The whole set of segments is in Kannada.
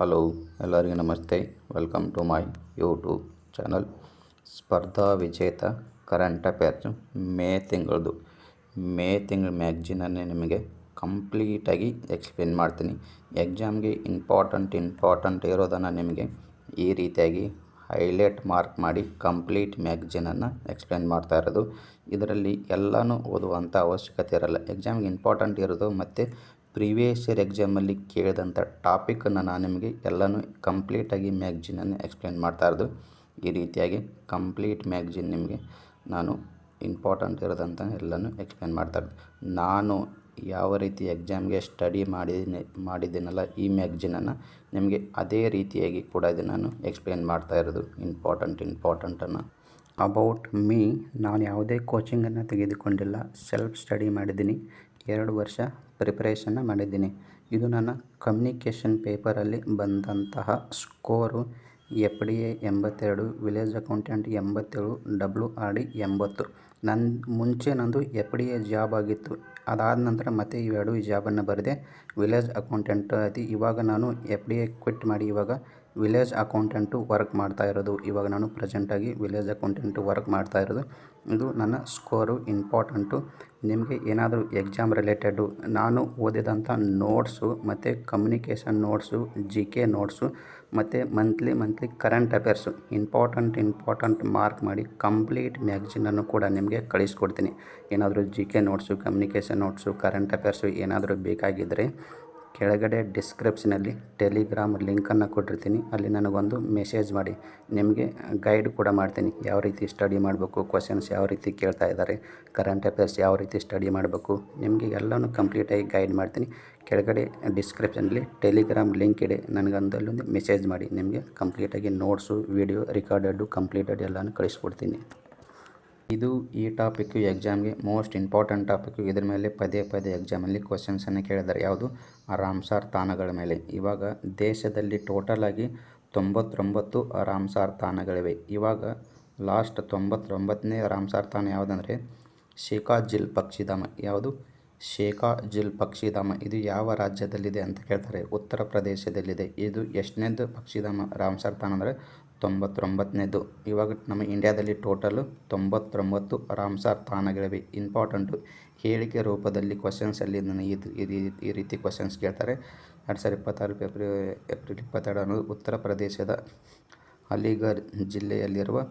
ಹಲೋ, ಎಲ್ಲರಿಗೂ ನಮಸ್ತೆ. Welcome to my YouTube channel. ಸ್ಪರ್ಧಾ ವಿಜೇತ ಕರೆಂಟ್ ಅಫೇರ್ಸ್ ಮೇ ತಿಂಗಳದು ಮ್ಯಾಗ್ಜಿನನ್ನೇ ನಿಮಗೆ ಕಂಪ್ಲೀಟಾಗಿ ಎಕ್ಸ್ಪ್ಲೇನ್ ಮಾಡ್ತೀನಿ. ಎಕ್ಸಾಮ್ಗೆ ಇಂಪಾರ್ಟೆಂಟ್ ಇರೋದನ್ನು ನಿಮಗೆ ಈ ರೀತಿಯಾಗಿ ಹೈಲೈಟ್ ಮಾರ್ಕ್ ಮಾಡಿ ಕಂಪ್ಲೀಟ್ ಮ್ಯಾಗ್ಜಿನನ್ನು ಎಕ್ಸ್ಪ್ಲೇನ್ ಮಾಡ್ತಾ ಇರೋದು. ಇದರಲ್ಲಿ ಎಲ್ಲನೂ ಓದುವಂಥ ಅವಶ್ಯಕತೆ ಇರಲ್ಲ. ಎಕ್ಸಾಮ್ಗೆ ಇಂಪಾರ್ಟೆಂಟ್ ಇರೋದು ಮತ್ತು ಪ್ರೀವಿಯಸ್ ಇಯರ್ ಎಕ್ಸಾಮಲ್ಲಿ ಕೇಳಿದಂಥ ಟಾಪಿಕನ್ನು ನಾನು ನಿಮಗೆ ಎಲ್ಲನೂ ಕಂಪ್ಲೀಟಾಗಿ ಮ್ಯಾಗ್ಜಿನನ್ನು ಎಕ್ಸ್ಪ್ಲೇನ್ ಮಾಡ್ತಾ ಇರೋದು. ಈ ರೀತಿಯಾಗಿ ಕಂಪ್ಲೀಟ್ ಮ್ಯಾಗ್ಜಿನ್ ನಿಮಗೆ ನಾನು ಇಂಪಾರ್ಟೆಂಟ್ ಇರೋದಂತ ಎಲ್ಲನೂ ಎಕ್ಸ್ಪ್ಲೇನ್ ಮಾಡ್ತಾ ಇರೋದು. ನಾನು ಯಾವ ರೀತಿ ಎಕ್ಸಾಮ್ಗೆ ಸ್ಟಡಿ ಮಾಡಿದ್ದೀನಲ್ಲ ಈ ಮ್ಯಾಗ್ಜಿನನ್ನು ನಿಮಗೆ ಅದೇ ರೀತಿಯಾಗಿ ಕೂಡ ಇದು ನಾನು ಎಕ್ಸ್ಪ್ಲೇನ್ ಮಾಡ್ತಾ ಇರೋದು. ಇಂಪಾರ್ಟೆಂಟನ್ನು ಅಬೌಟ್ ಮೀ, ನಾನು ಯಾವುದೇ ಕೋಚಿಂಗನ್ನು ತೆಗೆದುಕೊಂಡಿಲ್ಲ. ಸೆಲ್ಫ್ ಸ್ಟಡಿ ಮಾಡಿದ್ದೀನಿ. 2 ವರ್ಷ ಪ್ರಿಪ್ರೇಷನ್ನ ಮಾಡಿದ್ದೀನಿ. ಇದು ನನ್ನ ಕಮ್ಯುನಿಕೇಷನ್ ಪೇಪರಲ್ಲಿ ಬಂದಂತಹ score FDA 82, village accountant 87, WRD 80. ಮುಂಚೆ ನಂದು FDA ಜಾಬ್ ಆಗಿತ್ತು. ಅದಾದ ನಂತರ ಮತ್ತೆ ಇವೆರಡು ಜಾಬನ್ನು ಬರೆದೆ. ವಿಲೇಜ್ ಅಕೌಂಟೆಂಟ್ ಐತಿ. ಇವಾಗ ನಾನು FDA ಕ್ವಿಟ್ ಮಾಡಿ ಇವಾಗ ವಿಲೇಜ್ ಅಕೌಂಟೆಂಟು ವರ್ಕ್ ಮಾಡ್ತಾ ಇರೋದು. ಇವಾಗ ನಾನು ಪ್ರೆಸೆಂಟಾಗಿ ವಿಲೇಜ್ ಅಕೌಂಟೆಂಟು ವರ್ಕ್ ಮಾಡ್ತಾ ಇರೋದು. ಇದು ನನ್ನ ಸ್ಕೋರು. ಇಂಪಾರ್ಟೆಂಟು ನಿಮಗೆ ಏನಾದರೂ ಎಕ್ಸಾಮ್ ರಿಲೇಟೆಡು ನಾನು ಓದಿದಂಥ ನೋಟ್ಸು ಮತ್ತು ಕಮ್ಯುನಿಕೇಷನ್ ನೋಟ್ಸು, GK ನೋಟ್ಸು ಮತ್ತು monthly current affairs important mark ಮಾಡಿ ಕಂಪ್ಲೀಟ್ ಮ್ಯಾಗ್ಜಿನನ್ನು ಕೂಡ ನಿಮಗೆ ಕಳಿಸ್ಕೊಡ್ತೀನಿ. ಏನಾದರೂ GK notes, communication notes, current affairs ಏನಾದರೂ ಬೇಕಾಗಿದ್ದರೆ ಕೆಳಗಡೆ ಡಿಸ್ಕ್ರಿಪ್ಷನಲ್ಲಿ ಟೆಲಿಗ್ರಾಮ್ ಲಿಂಕನ್ನು ಕೊಟ್ಟಿರ್ತೀನಿ. ಅಲ್ಲಿ ನನಗೊಂದು ಮೆಸೇಜ್ ಮಾಡಿ. ನಿಮಗೆ ಗೈಡ್ ಕೂಡ ಮಾಡ್ತೀನಿ. ಯಾವ ರೀತಿ ಸ್ಟಡಿ ಮಾಡಬೇಕು, ಕ್ವಶನ್ಸ್ ಯಾವ ರೀತಿ ಕೇಳ್ತಾ ಇದ್ದಾರೆ, ಕರೆಂಟ್ ಅಫೇರ್ಸ್ ಯಾವ ರೀತಿ ಸ್ಟಡಿ ಮಾಡಬೇಕು, ನಿಮಗೆ ಎಲ್ಲನೂ ಕಂಪ್ಲೀಟಾಗಿ ಗೈಡ್ ಮಾಡ್ತೀನಿ. ಕೆಳಗಡೆ ಡಿಸ್ಕ್ರಿಪ್ಷನಲ್ಲಿ ಟೆಲಿಗ್ರಾಮ್ ಲಿಂಕ್ ಇದೆ. ನನಗೊಂದಲ್ಲೊಂದು ಮೆಸೇಜ್ ಮಾಡಿ. ನಿಮಗೆ ಕಂಪ್ಲೀಟಾಗಿ ನೋಟ್ಸು, ವಿಡಿಯೋ ರಿಕಾರ್ಡೆಡು ಕಂಪ್ಲೀಟೆಡ್ ಎಲ್ಲನೂ ಕಳಿಸ್ಕೊಡ್ತೀನಿ. ಇದು ಈ ಟಾಪಿಕ್ಕು ಎಕ್ಸಾಮ್ಗೆ ಮೋಸ್ಟ್ ಇಂಪಾರ್ಟೆಂಟ್ ಟಾಪಿಕ್ಕು. ಇದ್ರ ಮೇಲೆ ಪದೇ ಎಕ್ಸಾಮಲ್ಲಿ ಕ್ವಶನ್ಸನ್ನು ಕೇಳಿದ್ದಾರೆ. ಯಾವುದು? ರಾಮ್ಸಾರ್ ತಾಣಗಳ ಮೇಲೆ. ಇವಾಗ ದೇಶದಲ್ಲಿ ಟೋಟಲಾಗಿ 99 ರಾಮ್ಸಾರ್ ತಾಣಗಳಿವೆ. ಇವಾಗ ಲಾಸ್ಟ್ 99ನೇ ರಾಮ್ಸಾರ್ ತಾಣ ಯಾವುದಂದರೆ ಶೇಖಾಜಿಲ್ ಪಕ್ಷಿಧಾಮ. ಯಾವುದು? ಶೇಖಾಜಿಲ್ ಪಕ್ಷಿಧಾಮ. ಇದು ಯಾವ ರಾಜ್ಯದಲ್ಲಿದೆ ಅಂತ ಕೇಳ್ತಾರೆ. ಉತ್ತರ ಪ್ರದೇಶದಲ್ಲಿದೆ. ಇದು ಎಷ್ಟನೇದು ಪಕ್ಷಿಧಾಮ ರಾಮ್ಸಾರ್ ತಾಣ ಅಂದರೆ 99ನೇದು. ಇವಾಗ ನಮ್ಮ ಇಂಡಿಯಾದಲ್ಲಿ ಟೋಟಲು 99 ರಾಮ್ಸಾರ್ ತಾಣಗಳಿವೆ. ಇಂಪಾರ್ಟೆಂಟು ಹೇಳಿಕೆ ರೂಪದಲ್ಲಿ ಕ್ವಶನ್ಸಲ್ಲಿ ಈ ರೀತಿ ಕ್ವಶನ್ಸ್ ಕೇಳ್ತಾರೆ. 2026 ಏಪ್ರಿಲ್ 22 ಅನ್ನೋದು ಉತ್ತರ ಪ್ರದೇಶದ ಅಲಿಘರ್ ಜಿಲ್ಲೆಯಲ್ಲಿರುವ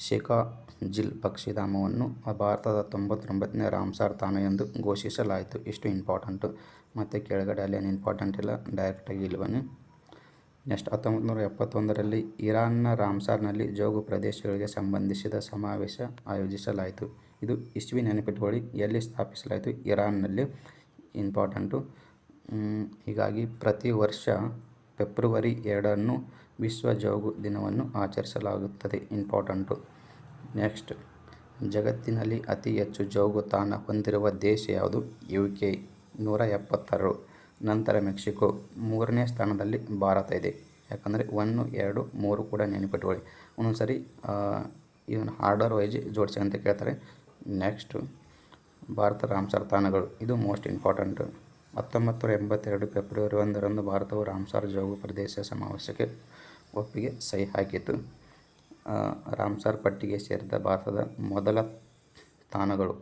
ಶೇಖಾಜಿಲ್ ಪಕ್ಷಿಧಾಮವನ್ನು ಭಾರತದ 99ನೇ ರಾಮ್ಸಾರ್ ತಾಣ ಎಂದು ಘೋಷಿಸಲಾಯಿತು. ಇಷ್ಟು ಇಂಪಾರ್ಟೆಂಟು. ಮತ್ತು ಕೆಳಗಡೆ ಅಲ್ಲೇನು ಇಂಪಾರ್ಟೆಂಟ್ ಇಲ್ಲ, ಡೈರೆಕ್ಟಾಗಿ ಇಲ್ಲಿ ಬನ್ನಿ. ನೆಕ್ಸ್ಟ್ 1971ರಲ್ಲಿ ಇರಾನ್ನ ರಾಮ್ಸಾರ್ನಲ್ಲಿ ಜೋಗು ಪ್ರದೇಶಗಳಿಗೆ ಸಂಬಂಧಿಸಿದ ಸಮಾವೇಶ ಆಯೋಜಿಸಲಾಯಿತು. ಇದು ಇಸ್ವಿ ನೆನಪಿಟ್ಕೊಳ್ಳಿ. ಎಲ್ಲಿ ಸ್ಥಾಪಿಸಲಾಯಿತು? ಇರಾನ್ನಲ್ಲಿ. ಇಂಪಾರ್ಟೆಂಟು. ಹೀಗಾಗಿ ಪ್ರತಿ ವರ್ಷ ಫೆಬ್ರವರಿ 2 ವಿಶ್ವ ಜೋಗು ದಿನವನ್ನು ಆಚರಿಸಲಾಗುತ್ತದೆ. ಇಂಪಾರ್ಟೆಂಟು. ನೆಕ್ಸ್ಟ್, ಜಗತ್ತಿನಲ್ಲಿ ಅತಿ ಹೆಚ್ಚು ಜೋಗು ತಾಣ ಹೊಂದಿರುವ ದೇಶ ಯಾವುದು? UK 176. ನಂತರ ಮೆಕ್ಸಿಕೋ. 3ನೇ ಸ್ಥಾನದಲ್ಲಿ ಭಾರತ ಇದೆ. ಯಾಕಂದರೆ 1, 2, 3 ಕೂಡ ನೆನಪಿಟ್ಕೊಳ್ಳಿ. ಒಂದೊಂದ್ಸರಿ ಇವನ್ ಆರ್ಡರ್ ವೈಸ್ ಜೋಡಿಸಿ ಅಂತ ಕೇಳ್ತಾರೆ. ನೆಕ್ಸ್ಟು ಭಾರತ ರಾಮ್ಸಾರ್ ತಾಣಗಳು. ಇದು ಮೋಸ್ಟ್ ಇಂಪಾರ್ಟೆಂಟು. 1982 ಫೆಬ್ರವರಿ 1ರಂದು ಭಾರತವು ರಾಮ್ಸಾರ್ ಜೋಗು ಪ್ರದೇಶ ಸಮಾವೇಶಕ್ಕೆ ಒಪ್ಪಿಗೆ ಸಹಿ ಹಾಕಿತು. ರಾಮ್ಸಾರ್ ಪಟ್ಟಿಗೆ ಸೇರಿದ ಭಾರತದ ಮೊದಲ ತಾಣಗಳು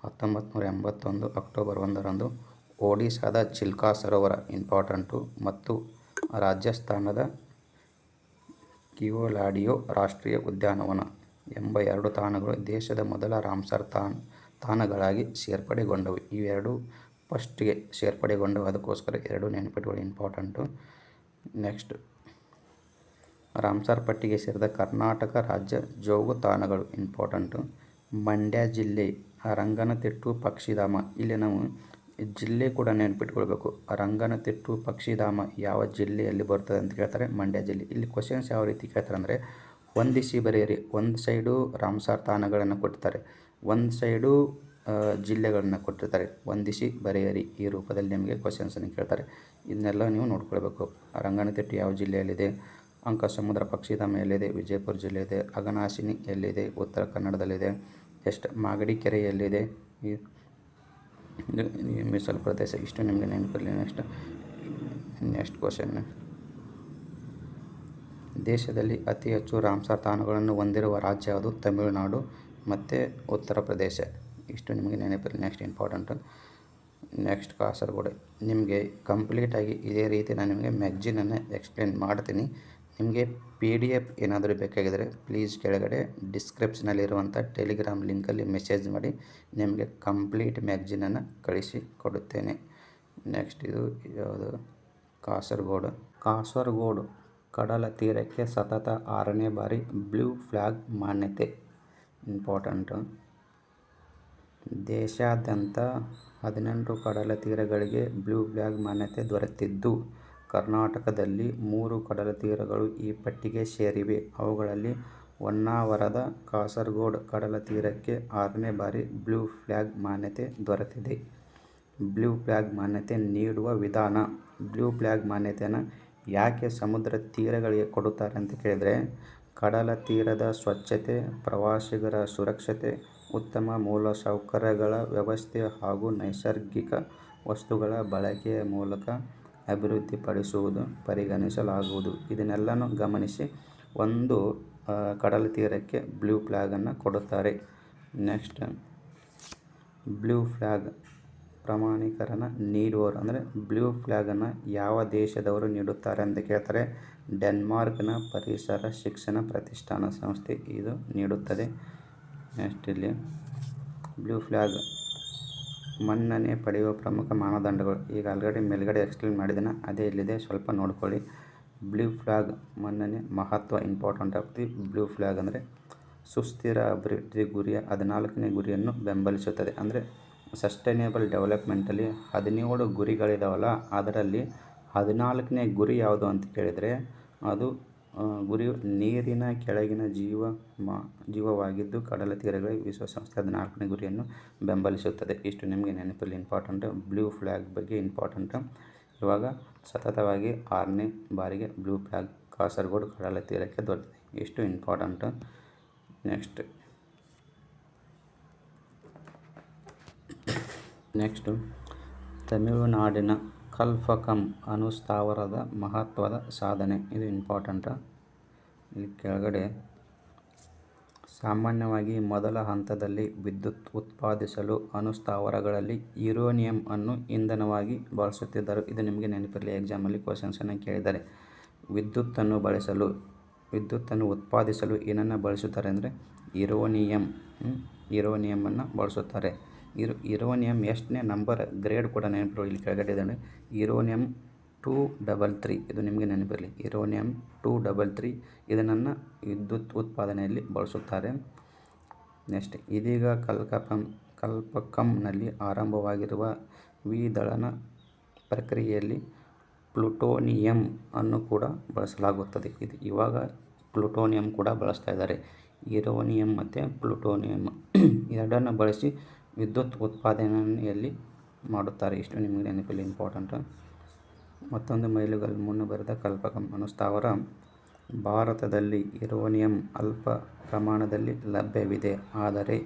1981 ಅಕ್ಟೋಬರ್ 1ರಂದು ಒಡಿಶಾದ ಚಿಲ್ಕಾ ಸರೋವರ. ಇಂಪಾರ್ಟೆಂಟು. ಮತ್ತು ರಾಜಸ್ಥಾನದ ಕಿಯೋಲಾಡಿಯೋ ರಾಷ್ಟ್ರೀಯ ಉದ್ಯಾನವನ ಎಂಬ 2 ತಾಣಗಳು ದೇಶದ ಮೊದಲ ರಾಮ್ಸಾರ್ ತಾಣಗಳಾಗಿ ಸೇರ್ಪಡೆಗೊಂಡವು. ಇವೆರಡು ಫಸ್ಟ್ಗೆ ಸೇರ್ಪಡೆಗೊಂಡವು. ಅದಕ್ಕೋಸ್ಕರ 2 ನೆನಪಿಟ್ಕೊಳ್ಳಿ. ಇಂಪಾರ್ಟೆಂಟು. ನೆಕ್ಸ್ಟ್, ರಾಮ್ಸಾರ್ ಪಟ್ಟಿಗೆ ಸೇರಿದ ಕರ್ನಾಟಕ ರಾಜ್ಯ ಜೋಗು ತಾಣಗಳು. ಇಂಪಾರ್ಟೆಂಟು. ಮಂಡ್ಯ ಜಿಲ್ಲೆ ರಂಗನತಿಟ್ಟು ಪಕ್ಷಿಧಾಮ. ಇಲ್ಲಿ ನಾವು ಜಿಲ್ಲೆ ಕೂಡ ನೆನಪಿಟ್ಕೊಳ್ಬೇಕು. ರಂಗನತಿಟ್ಟು ಪಕ್ಷಿಧಾಮ ಯಾವ ಜಿಲ್ಲೆಯಲ್ಲಿ ಬರ್ತದೆ ಅಂತ ಕೇಳ್ತಾರೆ? ಮಂಡ್ಯ ಜಿಲ್ಲೆ. ಇಲ್ಲಿ ಕ್ವಶನ್ಸ್ ಯಾವ ರೀತಿ ಕೇಳ್ತಾರೆ ಅಂದರೆ ಹೊಂದಿಸಿ ಬರೆಯಿರಿ. ಒಂದು ಸೈಡು ರಾಮ್ಸಾರ್ ತಾಣಗಳನ್ನು ಕೊಟ್ಟಿರ್ತಾರೆ, ಒಂದು ಸೈಡು ಜಿಲ್ಲೆಗಳನ್ನು ಕೊಟ್ಟಿರ್ತಾರೆ. ಹೊಂದಿಸಿ ಬರೆಯಿರಿ ಈ ರೂಪದಲ್ಲಿ ನಿಮಗೆ ಕ್ವಶನ್ಸನ್ನು ಕೇಳ್ತಾರೆ. ಇದನ್ನೆಲ್ಲ ನೀವು ನೋಡ್ಕೊಳ್ಬೇಕು. ರಂಗನತಿಟ್ಟು ಯಾವ ಜಿಲ್ಲೆಯಲ್ಲಿದೆ? ಅಂಕಸಮುದ್ರ ಪಕ್ಷಿಧಾಮ ಎಲ್ಲಿದೆ? ವಿಜಯಪುರ ಜಿಲ್ಲೆ ಇದೆ. ಅಘನಾಶಿನಿ ಎಲ್ಲಿದೆ? ಉತ್ತರ ಕನ್ನಡದಲ್ಲಿದೆ. ನೆಕ್ಸ್ಟ್, ಮಾಗಡಿ ಕೆರೆ ಎಲ್ಲಿದೆ? ಮೀಸಲು ಪ್ರದೇಶ. ಇಷ್ಟು ನಿಮಗೆ ನೆನಪಿರಲಿ. ನೆಕ್ಸ್ಟ್ ಕ್ವಶನ್, ದೇಶದಲ್ಲಿ ಅತಿ ಹೆಚ್ಚು ರಾಮ್ಸರ್ ತಾಣಗಳನ್ನು ಹೊಂದಿರುವ ರಾಜ್ಯ ಯಾವುದು? ತಮಿಳುನಾಡು ಮತ್ತು ಉತ್ತರ ಪ್ರದೇಶ. ಇಷ್ಟು ನಿಮಗೆ ನೆನಪಿರಲಿ. Next important. ನೆಕ್ಸ್ಟ್ ಕಾಸರಗೋಡು. ನಿಮಗೆ ಕಂಪ್ಲೀಟಾಗಿ ಇದೇ ರೀತಿ ನಾನು ನಿಮಗೆ ಮ್ಯಾಗ್ಜಿನನ್ನು ಎಕ್ಸ್ಪ್ಲೇನ್ ಮಾಡ್ತೀನಿ. ನಿಮಗೆ PDF ಏನಾದರೂ ಬೇಕಾಗಿದ್ದರೆ ಪ್ಲೀಸ್ ಕೆಳಗಡೆ ಡಿಸ್ಕ್ರಿಪ್ಷನಲ್ಲಿರುವಂಥ ಟೆಲಿಗ್ರಾಮ್ ಲಿಂಕಲ್ಲಿ ಮೆಸೇಜ್ ಮಾಡಿ, ನಿಮಗೆ ಕಂಪ್ಲೀಟ್ ಮ್ಯಾಗ್ಜಿನನ್ನು ಕಳಿಸಿ ಕೊಡುತ್ತೇನೆ. ನೆಕ್ಸ್ಟ್ ಇದು ಯಾವುದು? ಕಾಸರಗೋಡು. ಕಾಸರಗೋಡು ಕಡಲ ತೀರಕ್ಕೆ ಸತತ 6ನೇ ಬಾರಿ ಬ್ಲೂ ಫ್ಲ್ಯಾಗ್ ಮಾನ್ಯತೆ. ಇಂಪಾರ್ಟೆಂಟು. ದೇಶಾದ್ಯಂತ 18 ಕಡಲ ತೀರಗಳಿಗೆ ಬ್ಲೂ ಫ್ಲ್ಯಾಗ್ ಮಾನ್ಯತೆ ದೊರೆತಿದ್ದು, ಕರ್ನಾಟಕದಲ್ಲಿ 3 ಕಡಲ ತೀರಗಳು ಈ ಪಟ್ಟಿಗೆ ಸೇರಿವೆ. ಅವುಗಳಲ್ಲಿ ಹೊನ್ನಾವರದ ಕಾಸರಗೋಡು ಕಡಲ ತೀರಕ್ಕೆ 6ನೇ ಬಾರಿ ಬ್ಲೂ ಫ್ಲ್ಯಾಗ್ ಮಾನ್ಯತೆ ದೊರೆತಿದೆ. ಬ್ಲೂ ಫ್ಲ್ಯಾಗ್ ಮಾನ್ಯತೆ ನೀಡುವ ವಿಧಾನ. ಬ್ಲೂ ಫ್ಲ್ಯಾಗ್ ಮಾನ್ಯತೆಯನ್ನು ಯಾಕೆ ಸಮುದ್ರ ತೀರಗಳಿಗೆ ಕೊಡುತ್ತಾರೆ ಅಂತ ಕೇಳಿದರೆ, ಕಡಲ ತೀರದ ಸ್ವಚ್ಛತೆ, ಪ್ರವಾಸಿಗರ ಸುರಕ್ಷತೆ, ಉತ್ತಮ ಮೂಲಸೌಕರ್ಯಗಳ ವ್ಯವಸ್ಥೆ ಹಾಗೂ ನೈಸರ್ಗಿಕ ವಸ್ತುಗಳ ಬಳಕೆಯ ಮೂಲಕ ಅಭಿವೃದ್ಧಿಪಡಿಸುವುದು ಪರಿಗಣಿಸಲಾಗುವುದು. ಇದನ್ನೆಲ್ಲನೂ ಗಮನಿಸಿ ಒಂದು ಕಡಲ ತೀರಕ್ಕೆ ಬ್ಲೂ ಫ್ಲ್ಯಾಗನ್ನು ಕೊಡುತ್ತಾರೆ. ನೆಕ್ಸ್ಟ್, ಬ್ಲೂ ಫ್ಲ್ಯಾಗ್ ಪ್ರಮಾಣೀಕರಣ ನೀಡುವವರು ಅಂದರೆ ಬ್ಲೂ ಫ್ಲ್ಯಾಗನ್ನು ಯಾವ ದೇಶದವರು ನೀಡುತ್ತಾರೆ ಅಂತ ಕೇಳ್ತಾರೆ. ಡೆನ್ಮಾರ್ಕ್ನ ಪರಿಸರ ಶಿಕ್ಷಣ ಪ್ರತಿಷ್ಠಾನ ಸಂಸ್ಥೆ ಇದು ನೀಡುತ್ತದೆ. ನೆಕ್ಸ್ಟ್ ಇಲ್ಲಿ ಬ್ಲೂ ಫ್ಲ್ಯಾಗ್ ಮನ್ನಣೆ ಪಡೆಯುವ ಪ್ರಮುಖ ಮಾನದಂಡಗಳು. ಈಗ ಆಲ್ರೆಡಿ ಮೇಲ್ಗಡೆ ಎಕ್ಸ್ಪ್ಲೇನ್ ಮಾಡಿದ್ದೇನೆ, ಅದೇ ಇಲ್ಲಿದೆ, ಸ್ವಲ್ಪ ನೋಡ್ಕೊಳ್ಳಿ. ಬ್ಲೂ ಫ್ಲ್ಯಾಗ್ ಮನ್ನಣೆ ಮಹತ್ವ. Important of the blue flag ಅಂದರೆ ಸುಸ್ಥಿರ ಅಭಿವೃದ್ಧಿ ಗುರಿಯ 14ನೇ ಗುರಿಯನ್ನು ಬೆಂಬಲಿಸುತ್ತದೆ. ಅಂದರೆ ಸಸ್ಟೈನೇಬಲ್ ಡೆವಲಪ್ಮೆಂಟಲ್ಲಿ 17 ಗುರಿಗಳಿದಾವಲ್ಲ, ಅದರಲ್ಲಿ 14ನೇ ಗುರಿ ಯಾವುದು ಅಂತ ಕೇಳಿದರೆ ಅದು ಗುರಿಯು ನೀರಿನ ಕೆಳಗಿನ ಜೀವವಾಗಿದ್ದು ಕಡಲ ತೀರಗಳಿಗೆ ವಿಶ್ವಸಂಸ್ಥೆ 14ನೇ ಗುರಿಯನ್ನು ಬೆಂಬಲಿಸುತ್ತದೆ. ಇಷ್ಟು ನಿಮಗೆ ನೆನಪಲ್ಲಿ ಇಂಪಾರ್ಟೆಂಟು. ಬ್ಲೂ ಫ್ಲ್ಯಾಗ್ ಬಗ್ಗೆ ಇಂಪಾರ್ಟೆಂಟು. ಇವಾಗ ಸತತವಾಗಿ 6ನೇ ಬಾರಿಗೆ ಬ್ಲೂ ಫ್ಲ್ಯಾಗ್ ಕಾಸರಗೋಡು ಕಡಲ ತೀರಕ್ಕೆ ದೊರೆತಿದೆ. ಇಷ್ಟು ಇಂಪಾರ್ಟೆಂಟು. ನೆಕ್ಸ್ಟು ತಮಿಳುನಾಡಿನ ಕಲ್ಪಕಂ ಅಣುಸ್ಥಾವರದ ಮಹತ್ವದ ಸಾಧನೆ. ಇದು ಇಂಪಾರ್ಟೆಂಟು. ಇಲ್ಲಿ ಕೆಳಗಡೆ ಸಾಮಾನ್ಯವಾಗಿ ಮೊದಲ ಹಂತದಲ್ಲಿ ವಿದ್ಯುತ್ ಉತ್ಪಾದಿಸಲು ಅಣುಸ್ಥಾವರಗಳಲ್ಲಿ ಯುರೇನಿಯಂ ಅನ್ನು ಇಂಧನವಾಗಿ ಬಳಸುತ್ತಿದ್ದರು. ಇದು ನಿಮಗೆ ನೆನಪಿರಲಿ, ಎಕ್ಸಾಮಲ್ಲಿ ಕ್ವಶನ್ಸನ್ನು ಕೇಳಿದ್ದಾರೆ. ವಿದ್ಯುತ್ತನ್ನು ಉತ್ಪಾದಿಸಲು ಏನನ್ನು ಬಳಸುತ್ತಾರೆ ಅಂದರೆ ಯುರೇನಿಯಮನ್ನು ಬಳಸುತ್ತಾರೆ. ಯುರೇನಿಯಂ ಎಷ್ಟನೇ ನಂಬರ್ ಗ್ರೇಡ್ ಕೂಡ ನೆನಪಿರಲಿ, ಇಲ್ಲಿ ಕೆಳಗಡೆ ಇದೆ. ಯುರೇನಿಯಂ 233. ಇದು ನಿಮಗೆ ನೆನಪಿರಲಿ, ಯುರೇನಿಯಂ 233 ಇದನ್ನು ವಿದ್ಯುತ್ ಉತ್ಪಾದನೆಯಲ್ಲಿ ಬಳಸುತ್ತಾರೆ. ನೆಕ್ಸ್ಟ್, ಇದೀಗ ಕಲ್ಪಕಂನಲ್ಲಿ ಆರಂಭವಾಗಿರುವ ದ್ವಿದಳನ ಪ್ರಕ್ರಿಯೆಯಲ್ಲಿ ಪ್ಲುಟೋನಿಯಂ ಅನ್ನು ಕೂಡ ಬಳಸಲಾಗುತ್ತದೆ. ಇದು ಇವಾಗ ಪ್ಲುಟೋನಿಯಂ ಕೂಡ ಬಳಸ್ತಾ ಇದ್ದಾರೆ. ಯುರೇನಿಯಂ ಮತ್ತು ಪ್ಲುಟೋನಿಯಂ ಎರಡನ್ನು ಬಳಸಿ ವಿದ್ಯುತ್ ಉತ್ಪಾದನೆಯಲ್ಲಿ ಮಾಡುತ್ತಾರೆ. ಇಷ್ಟು ನಿಮಗೆ ನೆನಪಿರಲಿ, ಇಂಪಾರ್ಟೆಂಟು. ಮತ್ತೊಂದು ಮೈಲುಗಲ್ಲು ಮುನ್ನಬರಿದ ಕಲ್ಪಕಂ ಅಣುಸ್ಥಾವರ. ಭಾರತದಲ್ಲಿ ಯುರೇನಿಯಂ ಅಲ್ಪ ಪ್ರಮಾಣದಲ್ಲಿ ಲಭ್ಯವಿದೆ, ಆದರೆ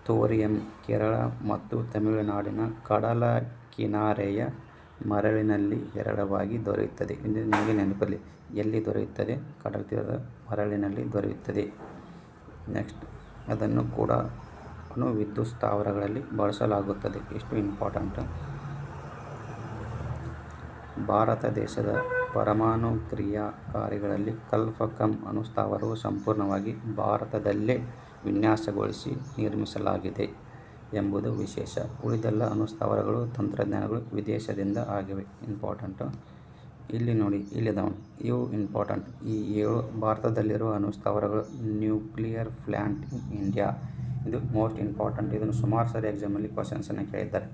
ಥೋರಿಯಂ ಕೇರಳ ಮತ್ತು ತಮಿಳುನಾಡಿನ ಕಡಲ ಕಿನಾರೆಯ ಮರಳಿನಲ್ಲಿ ಹೇರಳವಾಗಿ ದೊರೆಯುತ್ತದೆ. ಇದು ನಿಮಗೆ ನೆನಪಿರಲಿ, ಎಲ್ಲಿ ದೊರೆಯುತ್ತದೆ? ಕಡಲ ತೀರದ ಮರಳಿನಲ್ಲಿ ದೊರೆಯುತ್ತದೆ. ನೆಕ್ಸ್ಟ್, ಅದನ್ನು ಕೂಡ ಅಣು ವಿದ್ಯುತ್ ಸ್ಥಾವರಗಳಲ್ಲಿ ಬಳಸಲಾಗುತ್ತದೆ. ಇಷ್ಟು ಇಂಪಾರ್ಟೆಂಟು. ಭಾರತ ದೇಶದ ಪರಮಾಣು ಕ್ರಿಯಾಕಾರಿಗಳಲ್ಲಿ ಕಲ್ಪಕಂ ಅಣುಸ್ಥಾವರವು ಸಂಪೂರ್ಣವಾಗಿ ಭಾರತದಲ್ಲೇ ವಿನ್ಯಾಸಗೊಳಿಸಿ ನಿರ್ಮಿಸಲಾಗಿದೆ ಎಂಬುದು ವಿಶೇಷ. ಉಳಿದೆಲ್ಲ ಅಣುಸ್ಥಾವರಗಳು ತಂತ್ರಜ್ಞಾನಗಳು ವಿದೇಶದಿಂದ ಆಗಿವೆ. ಇಂಪಾರ್ಟೆಂಟು. ಇಲ್ಲಿ ನೋಡಿ, ಇಲ್ಲಿದಾವೆ ಇವು ಇಂಪಾರ್ಟೆಂಟ್. ಈ 7 ಭಾರತದಲ್ಲಿರುವ ಅಣುಸ್ಥಾವರಗಳು. ನ್ಯೂಕ್ಲಿಯರ್ ಪ್ಲ್ಯಾಂಟ್ ಇನ್ ಇಂಡಿಯಾ, ಇದು ಮೋಸ್ಟ್ ಇಂಪಾರ್ಟೆಂಟ್. ಇದನ್ನು ಸುಮಾರು ಸಾರಿ ಎಕ್ಸಾಮಲ್ಲಿ ಕ್ವಶನ್ಸನ್ನು ಕೇಳಿದ್ದಾರೆ.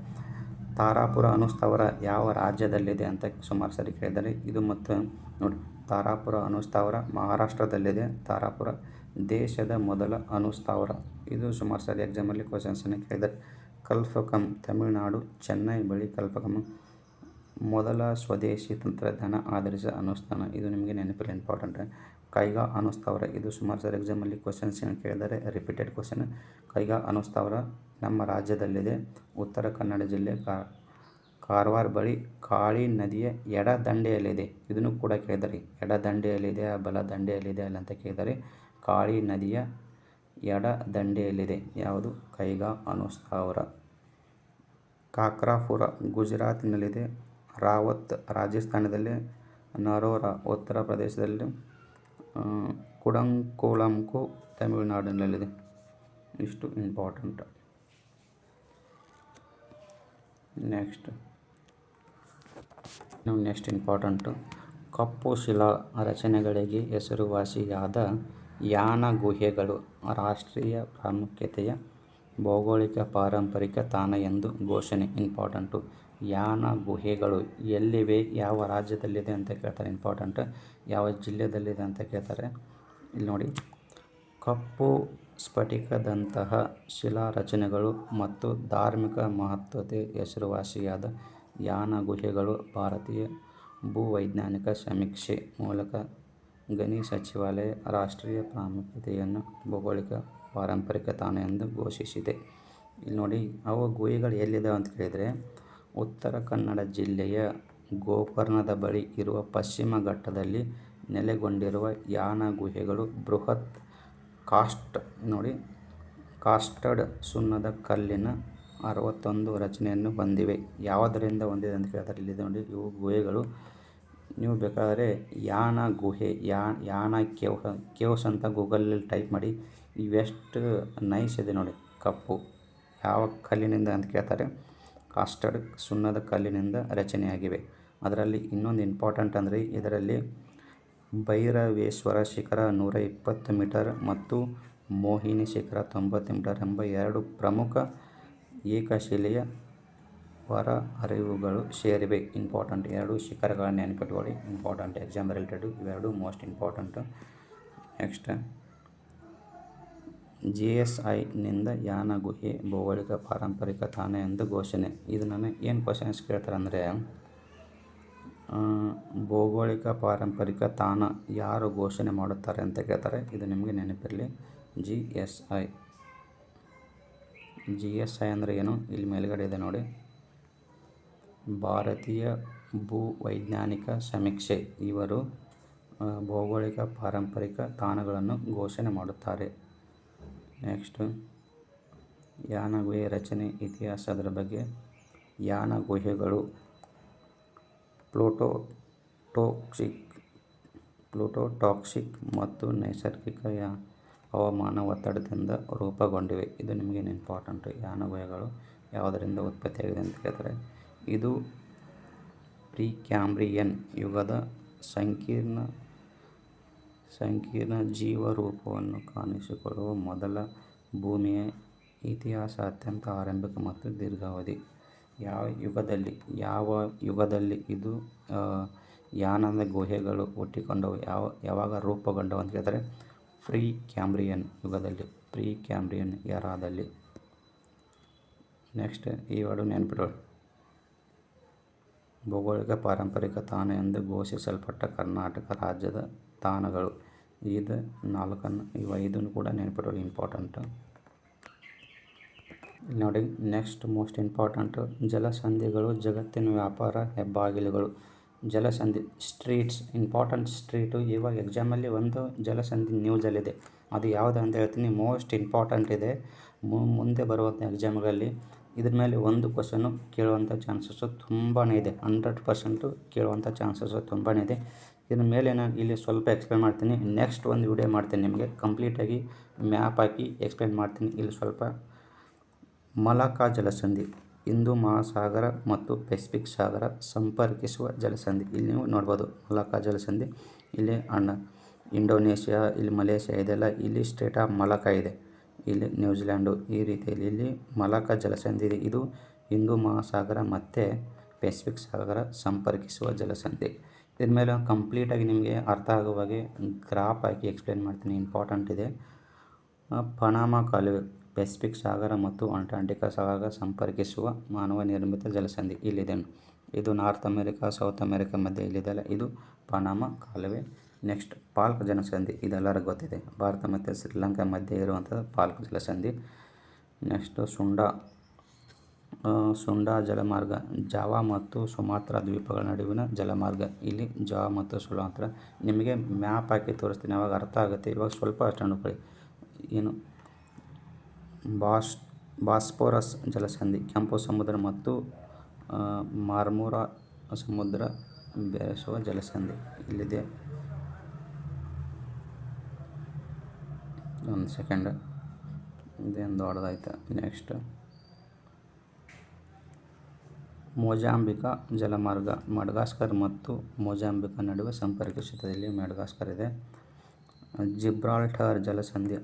ತಾರಾಪುರ ಅಣುಸ್ಥಾವರ ಯಾವ ರಾಜ್ಯದಲ್ಲಿದೆ ಅಂತ ಸುಮಾರು ಸಾರಿ ಕೇಳಿದ್ದಾರೆ. ಇದು ಮತ್ತು ನೋಡಿ, ತಾರಾಪುರ ಅಣುಸ್ಥಾವರ ಮಹಾರಾಷ್ಟ್ರದಲ್ಲಿದೆ. ತಾರಾಪುರ ದೇಶದ ಮೊದಲ ಅಣುಸ್ಥಾವರ. ಇದು ಸುಮಾರು ಸಾರಿ ಎಕ್ಸಾಮಲ್ಲಿ ಕ್ವಶನ್ಸನ್ನು ಕೇಳಿದ್ದಾರೆ. ಕಲ್ಪಕಂ ತಮಿಳುನಾಡು, ಚೆನ್ನೈ ಬಳಿ ಕಲ್ಪಕಂ ಮೊದಲ ಸ್ವದೇಶಿ ತಂತ್ರಜ್ಞಾನ ಆಧರಿಸಿದ ಅಣುಸ್ಥಾನ. ಇದು ನಿಮಗೆ ನೆನಪಿರಲಿ, ಇಂಪಾರ್ಟೆಂಟ್. ಕೈಗಾ ಅಣುಸ್ಥಾವರ, ಇದು ಸುಮಾರು ಸಾರಿ ಎಕ್ಸಾಮಲ್ಲಿ ಕ್ವಶನ್ಸನ್ನು ಕೇಳಿದ್ದಾರೆ, ರಿಪೀಟೆಡ್ ಕ್ವಶನ್. ಕೈಗಾ ಅಣುಸ್ಥಾವರ ನಮ್ಮ ರಾಜ್ಯದಲ್ಲಿದೆ, ಉತ್ತರ ಕನ್ನಡ ಜಿಲ್ಲೆ ಕಾರವಾರ ಬಳಿ ಕಾಳಿ ನದಿಯ ಎಡ ದಂಡೆಯಲ್ಲಿದೆ. ಇದನ್ನು ಕೂಡ ಕೇಳಿದ್ದಾರೆ, ಎಡ ದಂಡೆಯಲ್ಲಿದೆ ಬಲ ದಂಡೆಯಲ್ಲಿದೆ ಅಲ್ಲ ಅಂತ ಕೇಳಿದ್ದಾರೆ. ಕಾಳಿ ನದಿಯ ಎಡ ದಂಡೆಯಲ್ಲಿದೆ. ಯಾವುದು? ಕೈಗಾ ಅನ್ನೋ ಸ್ಥಾವರ. ಕಾಕ್ರಾಪುರ ಗುಜರಾತಿನಲ್ಲಿದೆ. ರಾವತ್ ರಾಜಸ್ಥಾನದಲ್ಲಿ, ನರೋರಾ ಉತ್ತರ ಪ್ರದೇಶದಲ್ಲಿ, ಕುಡಂಕೋಳಂಕು ತಮಿಳುನಾಡಿನಲ್ಲಿದೆ. ಇಷ್ಟು ಇಂಪಾರ್ಟೆಂಟ್. ನೆಕ್ಸ್ಟ್ ಇಂಪಾರ್ಟೆಂಟು, ಕಪ್ಪು ಶಿಲಾ ರಚನೆಗಳಿಗೆ ಹೆಸರುವಾಸಿಯಾದ ಯಾನ ಗುಹೆಗಳು ರಾಷ್ಟ್ರೀಯ ಪ್ರಾಮುಖ್ಯತೆಯ ಭೌಗೋಳಿಕ ಪಾರಂಪರಿಕ ತಾಣ ಎಂದು ಘೋಷಣೆ. ಇಂಪಾರ್ಟೆಂಟು. ಯಾನ ಗುಹೆಗಳು ಎಲ್ಲಿವೆ, ಯಾವ ರಾಜ್ಯದಲ್ಲಿದೆ ಅಂತ ಕೇಳ್ತಾರೆ. ಇಂಪಾರ್ಟೆಂಟ್. ಯಾವ ಜಿಲ್ಲೆಯಲ್ಲಿದೆ ಅಂತ ಕೇಳ್ತಾರೆ. ಇಲ್ಲಿ ನೋಡಿ, ಕಪ್ಪು ಸ್ಫಟಿಕದಂತಹ ಶಿಲಾ ರಚನೆಗಳು ಮತ್ತು ಧಾರ್ಮಿಕ ಮಹತ್ವತೆ ಹೆಸರುವಾಸಿಯಾದ ಯಾನ ಗುಹೆಗಳು ಭಾರತೀಯ ಭೂವೈಜ್ಞಾನಿಕ ಸಮೀಕ್ಷೆ ಮೂಲಕ ಗಣಿ ಸಚಿವಾಲಯ ರಾಷ್ಟ್ರೀಯ ಪ್ರಾಮುಖ್ಯತೆಯನ್ನು ಭೌಗೋಳಿಕ ಪಾರಂಪರಿಕ ತಾಣ ಎಂದು ಘೋಷಿಸಿದೆ. ಇಲ್ಲಿ ನೋಡಿ, ಅವು ಗುಹೆಗಳು ಎಲ್ಲಿದ್ದಾವೆ ಅಂತ ಕೇಳಿದರೆ, ಉತ್ತರ ಕನ್ನಡ ಜಿಲ್ಲೆಯ ಗೋಕರ್ಣದ ಬಳಿ ಇರುವ ಪಶ್ಚಿಮ ಘಟ್ಟದಲ್ಲಿ ನೆಲೆಗೊಂಡಿರುವ ಯಾನ ಗುಹೆಗಳು ಬೃಹತ್ ಕಾಸ್ಟಡ್ ಸುಣ್ಣದ ಕಲ್ಲಿನ 61 ರಚನೆಯನ್ನು ಹೊಂದಿವೆ. ಯಾವುದರಿಂದ ಹೊಂದಿದೆ ಅಂತ ಕೇಳ್ತಾರೆ. ಇಲ್ಲಿ ನೋಡಿ, ಇವು ಗುಹೆಗಳು. ನೀವು ಬೇಕಾದರೆ ಯಾನ ಗುಹೆ, ಯಾನ ಕೇವ್ಸ್ ಅಂತ ಗೂಗಲಲ್ಲಿ ಟೈಪ್ ಮಾಡಿ. ಇವೆಷ್ಟು ನೈಸ್ ಇದೆ ನೋಡಿ. ಕಪ್ಪು ಯಾವ ಕಲ್ಲಿನಿಂದ ಅಂತ ಕೇಳ್ತಾರೆ. ಕಾಸ್ಟಡ್ ಸುಣ್ಣದ ಕಲ್ಲಿನಿಂದ ರಚನೆಯಾಗಿವೆ. ಅದರಲ್ಲಿ ಇನ್ನೊಂದು ಇಂಪಾರ್ಟೆಂಟ್ ಅಂದರೆ, ಇದರಲ್ಲಿ ಭೈರವೇಶ್ವರ ಶಿಖರ 120 ಮೀಟರ್ ಮತ್ತು ಮೋಹಿನಿ ಶಿಖರ 90 ಮೀಟರ್ ಎಂಬ 2 ಪ್ರಮುಖ ಏಕಶಿಲೆಯ ಹೊರಹರಿವುಗಳು ಸೇರಿವೆ. ಇಂಪಾರ್ಟೆಂಟ್. 2 ಶಿಖರಗಳನ್ನು ನೆನಪಿಟ್ಕೊಳ್ಳಿ. ಇಂಪಾರ್ಟೆಂಟ್. ಎಕ್ಸಾಮ್ ರಿಲೇಟೆಡ್ ಇವೆರಡು ಮೋಸ್ಟ್ ಇಂಪಾರ್ಟೆಂಟ್. ನೆಕ್ಸ್ಟ್, GSIನಿಂದ ಯಾನ ಗುಹೆ ಭೌಗೋಳಿಕ ಪಾರಂಪರಿಕ ತಾಣ ಎಂದು ಘೋಷಣೆ. ಇದು ನನಗೆ ಏನು ಕ್ವಶನ್ಸ್ ಕೇಳ್ತಾರೆ ಅಂದರೆ, ಭೌಗೋಳಿಕ ಪಾರಂಪರಿಕ ತಾಣ ಯಾರು ಘೋಷಣೆ ಮಾಡುತ್ತಾರೆ ಅಂತ ಕೇಳ್ತಾರೆ. ಇದು ನಿಮಗೆ ನೆನಪಿರಲಿ. GSI ಅಂದರೆ ಏನು? ಇಲ್ಲಿ ಮೇಲ್ಗಡೆ ಇದೆ ನೋಡಿ, ಭಾರತೀಯ ಭೂವೈಜ್ಞಾನಿಕ ಸಮೀಕ್ಷೆ. ಇವರು ಭೌಗೋಳಿಕ ಪಾರಂಪರಿಕ ತಾಣಗಳನ್ನು ಘೋಷಣೆ ಮಾಡುತ್ತಾರೆ. ನೆಕ್ಸ್ಟು, ಯಾನ ಗುಹೆ ರಚನೆ ಇತಿಹಾಸ. ಅದರ ಬಗ್ಗೆ, ಯಾನ ಗುಹೆಗಳು ಪ್ಲೂಟೋಟಾಕ್ಸಿಕ್ ಮತ್ತು ನೈಸರ್ಗಿಕ ಹವಾಮಾನ ಒತ್ತಡದಿಂದ ರೂಪುಗೊಂಡಿವೆ. ಇದು ನಿಮಗೆ ಇಂಪಾರ್ಟೆಂಟ್. ಯಾನ ಗುಹೆಗಳು ಯಾವುದರಿಂದ ಉತ್ಪತ್ತಿಯಾಗಿದೆ ಅಂತ ಕೇಳ್ತಾರೆ. ಇದು ಪ್ರೀಕ್ಯಾಂಬ್ರಿಯನ್ ಯುಗದ ಸಂಕೀರ್ಣ ಜೀವರೂಪವನ್ನು ಕಾಣಿಸಿಕೊಳ್ಳುವ ಮೊದಲ ಭೂಮಿಯ ಇತಿಹಾಸ. ಅತ್ಯಂತ ಆರಂಭಿಕ ಮತ್ತು ದೀರ್ಘಾವಧಿ. ಯಾವ ಯುಗದಲ್ಲಿ ಇದು ಯಾನದ ಗುಹೆಗಳು ಹುಟ್ಟಿಕೊಂಡವು, ಯಾವಾಗ ರೂಪುಗೊಂಡವು ಅಂತ ಕೇಳಿದರೆ, ಪ್ರೀಕ್ಯಾಂಬ್ರಿಯನ್ ಯುಗದಲ್ಲಿ, ಪ್ರೀಕ್ಯಾಂಬ್ರಿಯನ್ ಎರಾದಲ್ಲಿ. ನೆಕ್ಸ್ಟ್, ಈ ವರ್ಡ್ ನೆನಪಿಟ್ಕೊಳ್ಳಿ. ಭೌಗೋಳಿಕ ಪಾರಂಪರಿಕ ತಾಣ ಎಂದು ಘೋಷಿಸಲ್ಪಟ್ಟ ಕರ್ನಾಟಕ ರಾಜ್ಯದ ತಾಣಗಳು. ಇದು 5 ಕೂಡ ನೆನಪಿಟ್ಕೊಳ್ಳಿ. ಇಂಪಾರ್ಟೆಂಟ್. ನೋಡಿ, ನೆಕ್ಸ್ಟ್ ಮೋಸ್ಟ್ ಇಂಪಾರ್ಟೆಂಟ್, ಜಲಸಂಧಿಗಳು ಜಗತ್ತಿನ ವ್ಯಾಪಾರ ಹೆಬ್ಬಾಗಿಲುಗಳು. ಜಲಸಂಧಿ, ಸ್ಟ್ರೀಟ್ಸ್. ಇಂಪಾರ್ಟೆಂಟ್. ಸ್ಟ್ರೀಟು ಇವಾಗ ಎಕ್ಸಾಮಲ್ಲಿ ಒಂದು ಜಲಸಂಧಿ ನ್ಯೂಸಲ್ಲಿದೆ. ಅದು ಯಾವುದು ಅಂತ ಹೇಳ್ತೀನಿ. ಮೋಸ್ಟ್ ಇಂಪಾರ್ಟೆಂಟ್ ಇದೆ. ಮುಂದೆ ಬರುವಂಥ ಎಕ್ಸಾಮ್ಗಳಲ್ಲಿ ಇದ್ರ ಮೇಲೆ ಒಂದು ಕ್ವಶನ್ನು ಕೇಳುವಂಥ ಚಾನ್ಸಸ್ಸು ತುಂಬಾ ಇದೆ. 100% ಕೇಳುವಂಥ ಚಾನ್ಸಸ್ಸು ತುಂಬಾ ಇದೆ. ಇದ್ರ ಮೇಲೆ ನಾನು ಇಲ್ಲಿ ಸ್ವಲ್ಪ ಎಕ್ಸ್ಪ್ಲೇನ್ ಮಾಡ್ತೀನಿ. ನೆಕ್ಸ್ಟ್ ಒಂದು ವಿಡಿಯೋ ಮಾಡ್ತೀನಿ ನಿಮಗೆ ಕಂಪ್ಲೀಟಾಗಿ ಮ್ಯಾಪ್ ಹಾಕಿ ಎಕ್ಸ್ಪ್ಲೇನ್ ಮಾಡ್ತೀನಿ. ಇಲ್ಲಿ ಸ್ವಲ್ಪ ಮಲಕ್ಕಾ ಜಲಸಂಧಿ, ಹಿಂದೂ ಮಹಾಸಾಗರ ಮತ್ತು ಪೆಸಿಫಿಕ್ ಸಾಗರ ಸಂಪರ್ಕಿಸುವ ಜಲಸಂಧಿ. ಇಲ್ಲಿ ನೀವು ನೋಡ್ಬೋದು ಮಲಕ್ಕಾ ಜಲಸಂಧಿ. ಇಲ್ಲಿ ಇಂಡೋನೇಷ್ಯಾ, ಇಲ್ಲಿ ಮಲೇಷ್ಯಾ ಇದೆಲ್ಲ. ಇಲ್ಲಿ ಸ್ಟೇಟ್ ಆಫ್ ಮಲಕ್ಕಾ ಇದೆ. ಇಲ್ಲಿ ನ್ಯೂಜಿಲ್ಯಾಂಡು. ಈ ರೀತಿಯಲ್ಲಿ ಇಲ್ಲಿ ಮಲಕ್ಕಾ ಜಲಸಂಧಿ ಇದೆ. ಇದು ಹಿಂದೂ ಮಹಾಸಾಗರ ಮತ್ತು ಪೆಸಿಫಿಕ್ ಸಾಗರ ಸಂಪರ್ಕಿಸುವ ಜಲಸಂಧಿ. ಇದ್ರ ಮೇಲೆ ಕಂಪ್ಲೀಟಾಗಿ ನಿಮಗೆ ಅರ್ಥ ಆಗುವಾಗೆ ಗ್ರಾಫ್ ಹಾಕಿ ಎಕ್ಸ್ಪ್ಲೇನ್ ಮಾಡ್ತೀನಿ. ಇಂಪಾರ್ಟೆಂಟ್ ಇದೆ. ಪನಾಮ ಕಾಲುವೆ ಪೆಸಿಫಿಕ್ ಸಾಗರ ಮತ್ತು ಅಂಟಾರ್ಟಿಕಾ ಸಾಗರ ಸಂಪರ್ಕಿಸುವ ಮಾನವ ನಿರ್ಮಿತ ಜಲಸಂಧಿ ಇಲ್ಲಿದೆ. ಇದು ನಾರ್ತ್ ಅಮೆರಿಕಾ, ಸೌತ್ ಅಮೆರಿಕಾ ಮಧ್ಯೆ ಇಲ್ಲಿದೆಲ್ಲ. ಇದು ಪನಾಮ ಕಾಲುವೆ. ನೆಕ್ಸ್ಟ್, ಪಾಲ್ಕ್ ಜಲಸಂಧಿ. ಇದೆಲ್ಲರಿಗೂ ಗೊತ್ತಿದೆ. ಭಾರತ ಮತ್ತು ಶ್ರೀಲಂಕಾ ಮಧ್ಯೆ ಇರುವಂಥದ್ದು ಪಾಲ್ಕ್ ಜಲಸಂಧಿ. ನೆಕ್ಸ್ಟು ಸುಂಡಾ ಜಲಮಾರ್ಗ ಜಾವಾ ಮತ್ತು ಸುಮಾತ್ರ ದ್ವೀಪಗಳ ನಡುವಿನ ಜಲಮಾರ್ಗ. ಇಲ್ಲಿ ಜಾವಾ ಮತ್ತು ಸುಮಾತ್ರ ನಿಮಗೆ ಮ್ಯಾಪ್ ಹಾಕಿ ತೋರಿಸ್ತೀನಿ, ಅವಾಗ ಅರ್ಥ ಆಗುತ್ತೆ. ಇವಾಗ ಸ್ವಲ್ಪ ಅಷ್ಟು ನೋಡ್ಕೊಳ್ಳಿ. ಏನು ಬಾಸ್ಫೋರಸ್ ಜಲಸಂಧಿ ಕೆಂಪು ಸಮುದ್ರ ಮತ್ತು ಮಾರ್ಮೋರಾ ಸಮುದ್ರ ಬೆರೆಸುವ ಜಲಸಂಧಿ ಇಲ್ಲಿದೆ. ಒಂದು ಸೆಕೆಂಡ್, ಇದೇನು ದೊಡ್ಡದಾಯ್ತು. ನೆಕ್ಸ್ಟ್ ಮೊಜಾಂಬಿಕ್ ಜಲಮಾರ್ಗ ಮಡಗಾಸ್ಕರ್ ಮತ್ತು ಮೊಜಾಂಬಿಕ್ ನಡುವೆ ಸಂಪರ್ಕಿಸುತ್ತದೆ. ಇಲ್ಲಿ ಮಡಗಾಸ್ಕರ್ ಇದೆ. ಜಿಬ್ರಾಲ್ಟರ್ ಜಲಸಂಧಿ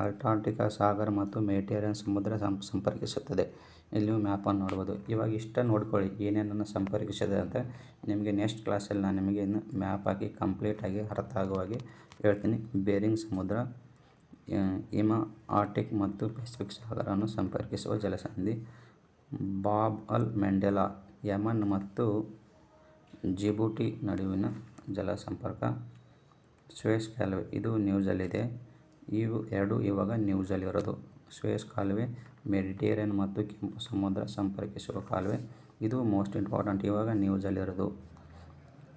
ಅಟ್ಲಾಂಟಿಕ್ ಸಾಗರ ಮತ್ತು ಮೆಡಿಟರೇನಿಯನ್ ಸಮುದ್ರ ಸಂಪರ್ಕಿಸುತ್ತದೆ. ಇಲ್ಲಿ ನೀವು ಮ್ಯಾಪನ್ನು ನೋಡ್ಬೋದು. ಇವಾಗ ಇಷ್ಟ ನೋಡ್ಕೊಳ್ಳಿ ಏನೇನನ್ನು ಸಂಪರ್ಕಿಸಿದೆ ಅಂತ. ನಿಮಗೆ ನೆಕ್ಸ್ಟ್ ಕ್ಲಾಸಲ್ಲಿ ನಾನು ನಿಮಗೆ ಇನ್ನು ಮ್ಯಾಪ್ ಹಾಕಿ ಕಂಪ್ಲೀಟಾಗಿ ಅರ್ಥ ಆಗುವಾಗೆ ಹೇಳ್ತೀನಿ. ಬೇರಿಂಗ್ ಸಮುದ್ರ, ಆರ್ಟಿಕ್ ಮತ್ತು ಪೆಸಿಫಿಕ್ ಸಾಗರವನ್ನು ಸಂಪರ್ಕಿಸುವ ಜಲಸಂಧಿ. ಬಾಬ್ ಅಲ್ ಮಂಡೇಲಾ ಯಮನ್ ಮತ್ತು ಜಿಬೂಟಿ ನಡುವಿನ ಜಲಸಂಪರ್ಕ. ಸ್ವೇಸ್ ಕಾಲುವೆ ಇದು ನ್ಯೂಸಲ್ಲಿದೆ. ಇವು ಎರಡು ಇವಾಗ ನ್ಯೂಸಲ್ಲಿರೋದು. ಸ್ವೇಸ್ ಕಾಲುವೆ ಮೆಡಿಟರೇನಿಯನ್ ಮತ್ತು ಕೆಂಪು ಸಮುದ್ರ ಸಂಪರ್ಕಿಸುವ ಕಾಲುವೆ. ಇದು ಮೋಸ್ಟ್ ಇಂಪಾರ್ಟೆಂಟ್, ಇವಾಗ ನ್ಯೂಸಲ್ಲಿರೋದು.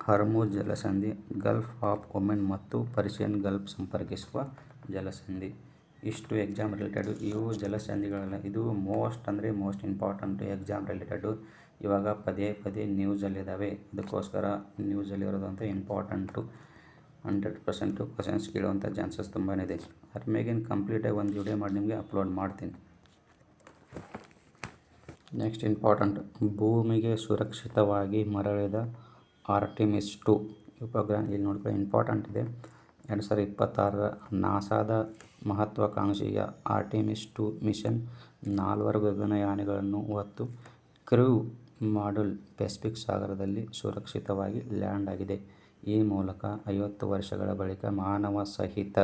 ಹರ್ಮುಜ್ ಜಲಸಂಧಿ ಗಲ್ಫ್ ಆಫ್ ಒಮನ್ ಮತ್ತು ಪರ್ಷಿಯನ್ ಗಲ್ಫ್ ಸಂಪರ್ಕಿಸುವ ಜಲಸಂಧಿ. ಇಷ್ಟು ಎಕ್ಸಾಮ್ ರಿಲೇಟೆಡು. ಇವು ಜಲಸಂಧಿಗಳೆಲ್ಲ ಇದು ಮೋಸ್ಟ್ ಇಂಪಾರ್ಟೆಂಟು ಎಕ್ಸಾಮ್ ರಿಲೇಟೆಡು. ಇವಾಗ ಪದೇ ನ್ಯೂಸಲ್ಲಿದ್ದಾವೆ, ಅದಕ್ಕೋಸ್ಕರ ನ್ಯೂಸಲ್ಲಿರೋದು ಅಂತ ಇಂಪಾರ್ಟೆಂಟು. 100% ಕ್ವಶನ್ಸ್ ಕೇಳುವಂಥ ಚಾನ್ಸಸ್ ತುಂಬಾ ಇದೆ. ಅದ್ರ ಮೇಗಿನ ಕಂಪ್ಲೀಟಾಗಿ ಒಂದು ವಿಡಿಯೋ ಮಾಡಿ ನಿಮಗೆ ಅಪ್ಲೋಡ್ ಮಾಡ್ತೀನಿ. ನೆಕ್ಸ್ಟ್ ಇಂಪಾರ್ಟೆಂಟ್, ಭೂಮಿಗೆ ಸುರಕ್ಷಿತವಾಗಿ ಮರಳಿದ ಆರ್ಟಿಮಿಸ್ 2 ಉಪಗ್ರಹ. ಇಲ್ಲಿ ನೋಡ್ಕೊಳ್ಳಿ, ಇಂಪಾರ್ಟೆಂಟ್ ಇದೆ. 2026ರ ನಾಸಾದ ಮಹತ್ವಾಕಾಂಕ್ಷೆಯ ಆರ್ಟಿಮಿಸ್ 2 ಮಿಷನ್ 4 ಗಗನಯಾನಿಗಳನ್ನು ಹೊತ್ತು ಕ್ರೂ ಮಾಡ್ಯೂಲ್ ಪೆಸಿಫಿಕ್ ಸಾಗರದಲ್ಲಿ ಸುರಕ್ಷಿತವಾಗಿ ಲ್ಯಾಂಡ್ ಆಗಿದೆ. ಈ ಮೂಲಕ 50 ವರ್ಷಗಳ ಬಳಿಕ ಮಾನವ ಸಹಿತ,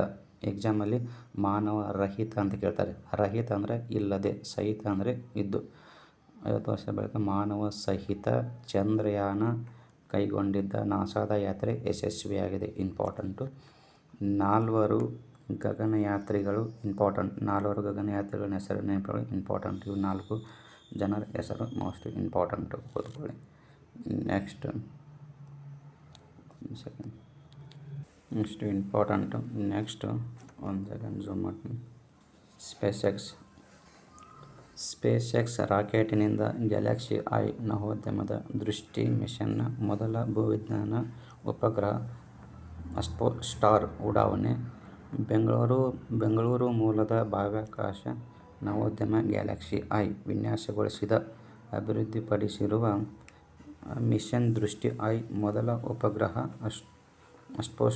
ಎಕ್ಸಾಮಲ್ಲಿ ಮಾನವ ರಹಿತ ಅಂತ ಕೇಳ್ತಾರೆ. ರಹಿತ ಅಂದರೆ ಇಲ್ಲದೆ, ಸಹಿತ ಅಂದರೆ ಇದ್ದು. 50 ವರ್ಷಗಳ ಬಳಿಕ ಮಾನವ ಸಹಿತ ಚಂದ್ರಯಾನ ಕೈಗೊಂಡಿದ್ದ ನಾಸಾದ ಯಾತ್ರೆ ಯಶಸ್ವಿಯಾಗಿದೆ. ಇಂಪಾರ್ಟೆಂಟು. 4 ಗಗನಯಾತ್ರಿಗಳು ಇಂಪಾರ್ಟೆಂಟ್. 4 ಗಗನಯಾತ್ರಿಗಳ ಹೆಸರು ನೆನಪುಗಳು ಇಂಪಾರ್ಟೆಂಟ್. ಇವು 4 ಜನರ ಹೆಸರು ಮೋಸ್ಟ್ ಇಂಪಾರ್ಟೆಂಟು, ಕೂತ್ಕೊಳ್ಳಿ. Next important. ನೆಕ್ಸ್ಟ್ ಒಂದು ಸೆಕೆಂಡ್ ಝೂಮ್ ಮಾಡ್ತೀನಿ. ಸ್ಪೇಸ್ ಎಕ್ಸ್ ರಾಕೆಟಿನಿಂದ ಗ್ಯಾಲಕ್ಸಿ ಐ ನವೋದ್ಯಮದ ದೃಷ್ಟಿ ಮಿಷನ್ನ ಮೊದಲ ಭೂವಿಜ್ಞಾನ ಉಪಗ್ರಹ ಸ್ಟಾರ್ ಉಡಾವಣೆ. ಬೆಂಗಳೂರು ಮೂಲದ ಬಾಹ್ಯಾಕಾಶ ನವೋದ್ಯಮ ಗ್ಯಾಲಕ್ಸಿ ಐ ವಿನ್ಯಾಸಗೊಳಿಸಿದ ಅಭಿವೃದ್ಧಿಪಡಿಸಿರುವ ಮಿಷನ್ ದೃಷ್ಟಿ ಐ ಮೊದಲ ಉಪಗ್ರಹ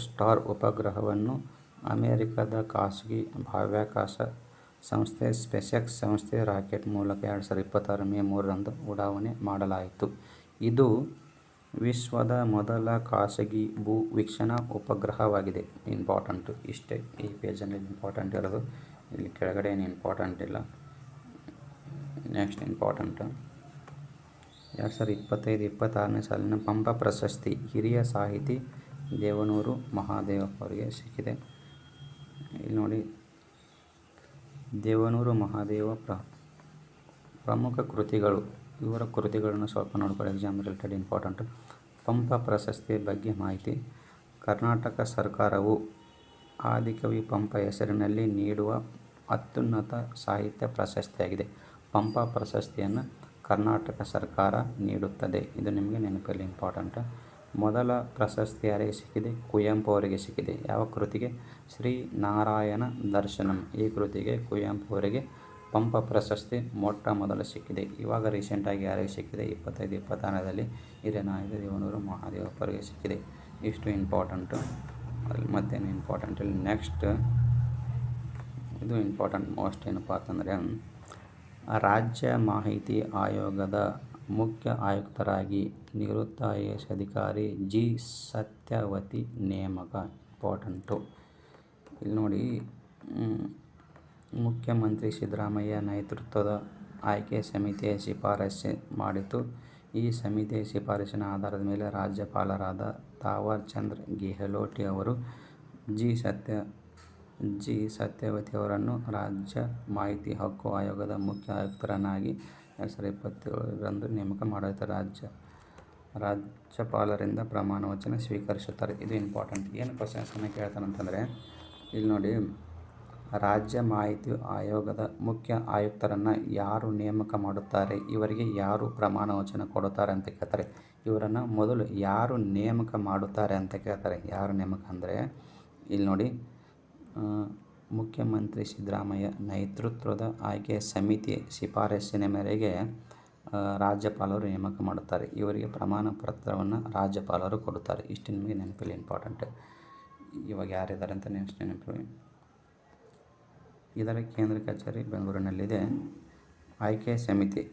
ಸ್ಟಾರ್ ಉಪಗ್ರಹವನ್ನು ಅಮೆರಿಕದ ಖಾಸಗಿ ಬಾಹ್ಯಾಕಾಶ ಸಂಸ್ಥೆ ಸ್ಪೇಸ್ಎಕ್ಸ್ ಸಂಸ್ಥೆ ರಾಕೆಟ್ ಮೂಲಕ 2026 ಮೇ 3ರಂದು ಉಡಾವಣೆ ಮಾಡಲಾಯಿತು. ಇದು ವಿಶ್ವದ ಮೊದಲ ಖಾಸಗಿ ಭೂ ವೀಕ್ಷಣಾ ಉಪಗ್ರಹವಾಗಿದೆ. ಇಂಪಾರ್ಟೆಂಟು. ಇಷ್ಟೇ ಈ ಪೇಜಲ್ಲಿ ಇಂಪಾರ್ಟೆಂಟ್ ಇರೋದು. ಇಲ್ಲಿ ಕೆಳಗಡೆ ಏನು ಇಂಪಾರ್ಟೆಂಟ್ ಇಲ್ಲ. ನೆಕ್ಸ್ಟ್ ಇಂಪಾರ್ಟೆಂಟು, 2025-26ನೇ ಸಾಲಿನ ಪಂಪ ಪ್ರಶಸ್ತಿ ಹಿರಿಯ ಸಾಹಿತಿ ದೇವನೂರು ಮಹಾದೇವಪ್ಪ ಅವರಿಗೆ ಸಿಕ್ಕಿದೆ. ಇಲ್ಲಿ ನೋಡಿ, ದೇವನೂರು ಮಹಾದೇವ ಪ್ರಮುಖ ಕೃತಿಗಳು. ಇವರ ಕೃತಿಗಳನ್ನು ಸ್ವಲ್ಪ ನೋಡ್ಕೊಳ್ಳಿ, ಎಕ್ಸಾಮ್ ರಿಲೇಟೆಡ್ ಇಂಪಾರ್ಟೆಂಟು. ಪಂಪ ಪ್ರಶಸ್ತಿ ಬಗ್ಗೆ ಮಾಹಿತಿ. ಕರ್ನಾಟಕ ಸರ್ಕಾರವು ಆದಿಕವಿ ಪಂಪ ಹೆಸರಿನಲ್ಲಿ ನೀಡುವ ಅತ್ಯುನ್ನತ ಸಾಹಿತ್ಯ ಪ್ರಶಸ್ತಿಯಾಗಿದೆ. ಪಂಪ ಪ್ರಶಸ್ತಿಯನ್ನು ಕರ್ನಾಟಕ ಸರ್ಕಾರ ನೀಡುತ್ತದೆ. ಇದು ನಿಮಗೆ ನೆನಪಲ್ಲಿ ಇಂಪಾರ್ಟೆಂಟ್. ಮೊದಲ ಪ್ರಶಸ್ತಿ ಯಾರಿಗೆ ಸಿಕ್ಕಿದೆ? ಕುವೆಂಪು ಅವರಿಗೆ ಸಿಕ್ಕಿದೆ. ಯಾವ ಕೃತಿಗೆ? ಶ್ರೀ ನಾರಾಯಣ ದರ್ಶನಂ. ಈ ಕೃತಿಗೆ ಕುವೆಂಪು ಅವರಿಗೆ ಪಂಪ ಪ್ರಶಸ್ತಿ ಮೊಟ್ಟ ಮೊದಲು ಸಿಕ್ಕಿದೆ. ಇವಾಗ ರೀಸೆಂಟಾಗಿ ಯಾರಿಗೆ ಸಿಕ್ಕಿದೆ? 2025-26ರಲ್ಲಿ ಹಿರಿಯ ನಾಯಕ ದೇವನೂರು ಮಹಾದೇವಪ್ಪ ಅವರಿಗೆ ಸಿಕ್ಕಿದೆ. ಇಷ್ಟು ಇಂಪಾರ್ಟೆಂಟು. ಅಲ್ಲಿ ಮತ್ತೇನು ಇಂಪಾರ್ಟೆಂಟ್ ಇಲ್ಲಿ. ನೆಕ್ಸ್ಟ್ ಇದು ಇಂಪಾರ್ಟೆಂಟ್ ಮೋಸ್ಟ್. ಏನಪ್ಪ ಅಂತಂದರೆ, ರಾಜ್ಯ ಮಾಹಿತಿ ಆಯೋಗದ ಮುಖ್ಯ ಆಯುಕ್ತರಾಗಿ ನಿವೃತ್ತ IAS ಅಧಿಕಾರಿ ಜಿ ಸತ್ಯವತಿ ನೇಮಕ. ಇಂಪಾರ್ಟೆಂಟು. ಇಲ್ಲಿ ನೋಡಿ, ಮುಖ್ಯಮಂತ್ರಿ ಸಿದ್ದರಾಮಯ್ಯ ನೇತೃತ್ವದ ಆಯ್ಕೆ ಸಮಿತಿಯ ಶಿಫಾರಸು ಮಾಡಿತು. ಈ ಸಮಿತಿಯ ಶಿಫಾರಸಿನ ಆಧಾರದ ಮೇಲೆ ರಾಜ್ಯಪಾಲರಾದ ತಾವರ್ ಚಂದ್ ಗೆಹ್ಲೋಟ್ ಅವರು ಜಿ ಸತ್ಯವತಿ ಅವರನ್ನು ರಾಜ್ಯ ಮಾಹಿತಿ ಹಕ್ಕು ಆಯೋಗದ ಮುಖ್ಯ ಆಯುಕ್ತರನ್ನಾಗಿ 2027 ನೇಮಕ ಮಾಡಾಯಿತು. ರಾಜ್ಯಪಾಲರಿಂದ ಪ್ರಮಾಣ ವಚನ ಸ್ವೀಕರಿಸುತ್ತಾರೆ. ಇದು ಇಂಪಾರ್ಟೆಂಟ್. ಏನು ಕ್ವಶನ್ಸನ್ನು ಕೇಳ್ತಾನಂತಂದರೆ ಇಲ್ಲಿ ನೋಡಿ, ರಾಜ್ಯ ಮಾಹಿತಿ ಆಯೋಗದ ಮುಖ್ಯ ಆಯುಕ್ತರನ್ನು ಯಾರು ನೇಮಕ ಮಾಡುತ್ತಾರೆ, ಇವರಿಗೆ ಯಾರು ಪ್ರಮಾಣ ವಚನ ಕೊಡುತ್ತಾರೆ ಅಂತ ಕೇಳ್ತಾರೆ. ಇವರನ್ನು ಮೊದಲು ಯಾರು ನೇಮಕ ಮಾಡುತ್ತಾರೆ ಅಂತ ಕೇಳ್ತಾರೆ. ಯಾರು ನೇಮಕ ಅಂದರೆ ಇಲ್ಲಿ ನೋಡಿ, ಮುಖ್ಯಮಂತ್ರಿ ಸಿದ್ದರಾಮಯ್ಯ ನೇತೃತ್ವದ ಆಯ್ಕೆ ಸಮಿತಿಯ ಶಿಫಾರಸ್ಸಿನ ಮೇರೆಗೆ ರಾಜ್ಯಪಾಲರು ನೇಮಕ ಮಾಡುತ್ತಾರೆ. ಇವರಿಗೆ ಪ್ರಮಾಣ ಪತ್ರವನ್ನು ರಾಜ್ಯಪಾಲರು ಕೊಡುತ್ತಾರೆ. ಇಷ್ಟು ನಿಮಗೆ ನೆನಪಿಲ್ಲ, ಇಂಪಾರ್ಟೆಂಟ್. ಇವಾಗ ಯಾರಿದ್ದಾರೆ ಅಂತ ನೆನಪಿ. ಇದರ ಕೇಂದ್ರ ಕಚೇರಿ ಬೆಂಗಳೂರಿನಲ್ಲಿದೆ. ಆಯ್ಕೆ ಸಮಿತಿ